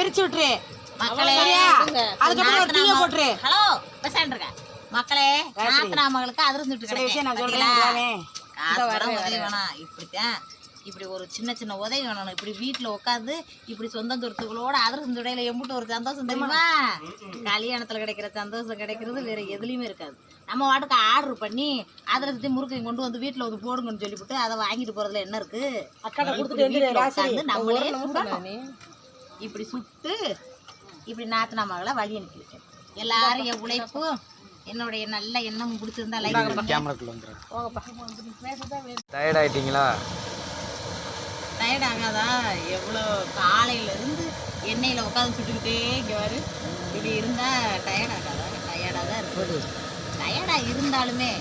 எரிச்சு விட்டுரு மக்களே. அதுக்கப்புறம் டீயை போட்டுரு. ஹலோ பேசாண்டிருக்க மக்களே. நாத்தனா மகளுக்கு அதிர்ந்து விட்டு நான் சொல்றேன். உதவி வேணாம். இப்படித்தான் இப்படி ஒரு சின்ன சின்ன உதவி வேணும். இப்படி வீட்டில் உட்காந்து இப்படி சொந்த துருத்துகளோட அதிர்ந்து விடையில எம்பிட்டு ஒரு சந்தோஷம் தெரியுமா? கல்யாணத்தில் கிடைக்கிற சந்தோஷம் கிடைக்கிறது வேற எதுலையுமே இருக்காது. நம்ம வாட்டுக்கு ஆர்டர் பண்ணி அதிரசத்தை முறுக்கையும் கொண்டு வந்து வீட்டில் வந்து போடுங்கன்னு சொல்லிவிட்டு அதை வாங்கிட்டு போறதுல என்ன இருக்கு? நம்மளே இப்படி சுட்டு இப்படி நாத்தனா மகளை வழி அனுப்பி வச்சேன். எல்லாரும் என் உழைப்பு என்னுடைய நல்ல எண்ணம் பிடிச்சிருந்தா லைக் டயர்ட் ஆயிட்டீங்களா? டயர்ட் ஆகாதா? எவ்வளோ காலையிலேருந்து எண்ணெயில் உட்காந்து சுட்டுக்கிட்டே இங்கே வரு. இப்படி இருந்தால் டயர்ட் ஆகாதா? டயர்டாக தான் இருக்குது. டயர்டாக இருந்தாலுமே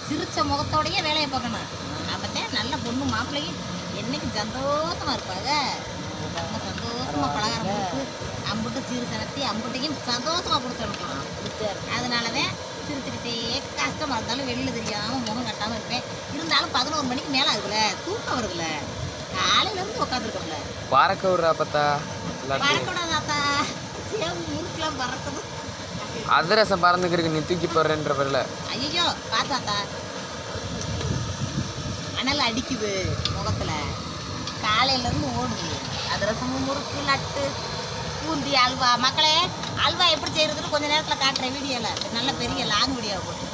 சிரிச்ச முகத்தோடையே வேலையை பார்க்கணும். அப்போத்தான் நல்ல பொண்ணு மாப்பிள்ளையும் என்னைக்கு சந்தோஷமாக இருப்பாங்க. நம்ம சந்தோஷமாக பலகாரம் கொடுத்து அம்புட்டு சீர் சனத்தி அம்புட்டையும் சந்தோஷமாக கொடுத்து அனுப்பணும். அதனாலதான் சிரிச்சுக்கிட்டே கஷ்டமாக இருந்தாலும் வெளியில் தெரியாமல் முகம் கட்டாமல் இருப்பேன். இருந்தாலும் 11 மணிக்கு மேலே ஆகுதுல, தூக்கம் வருதுல, காலையிலேருந்து உட்காந்துருக்கோம்ல. பறக்க விடுறா பார்த்தா பறக்க விடாதாத்தா, முறுக்கெல்லாம் பறக்குது. அதிரசம் பறந்துக்கிறதுக்கு நீ தூக்கி போடுறேன்ற பேர்ல ஐயோ பார்த்தாத்தா அனல் அடிக்குது முகத்தில். காலையிலேருந்து ஓடுது அதிரசமும் முறுக்கு லட்டு பூந்தி அல்வா. மக்களே, அல்வா எப்படி செய்யறதுன்னு கொஞ்ச நேரத்தில் காட்டுறேன் வீடியோவில். நல்ல பெரிய லாங் வீடியோ போட்டு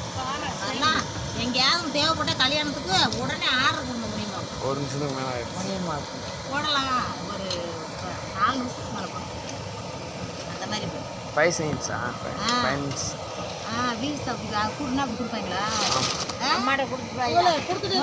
அதெல்லாம் எங்கேயாவது தேவைப்பட்ட கல்யாணத்துக்கு உடனே ஆர்டர் பண்ண முடியுமா? ஒரு நிமிஷத்துக்கு மேலே முடியுமா? போடலாம். ஒரு 4 நிமிஷத்துக்கு மேலே போடலாம். அந்த மாதிரி 5 செகண்ட்ஸா? வீஸ் அப்படி கூடுனா அப்படி கொடுப்பாங்களா? அம்மாட்ட கொடுத்துட்டு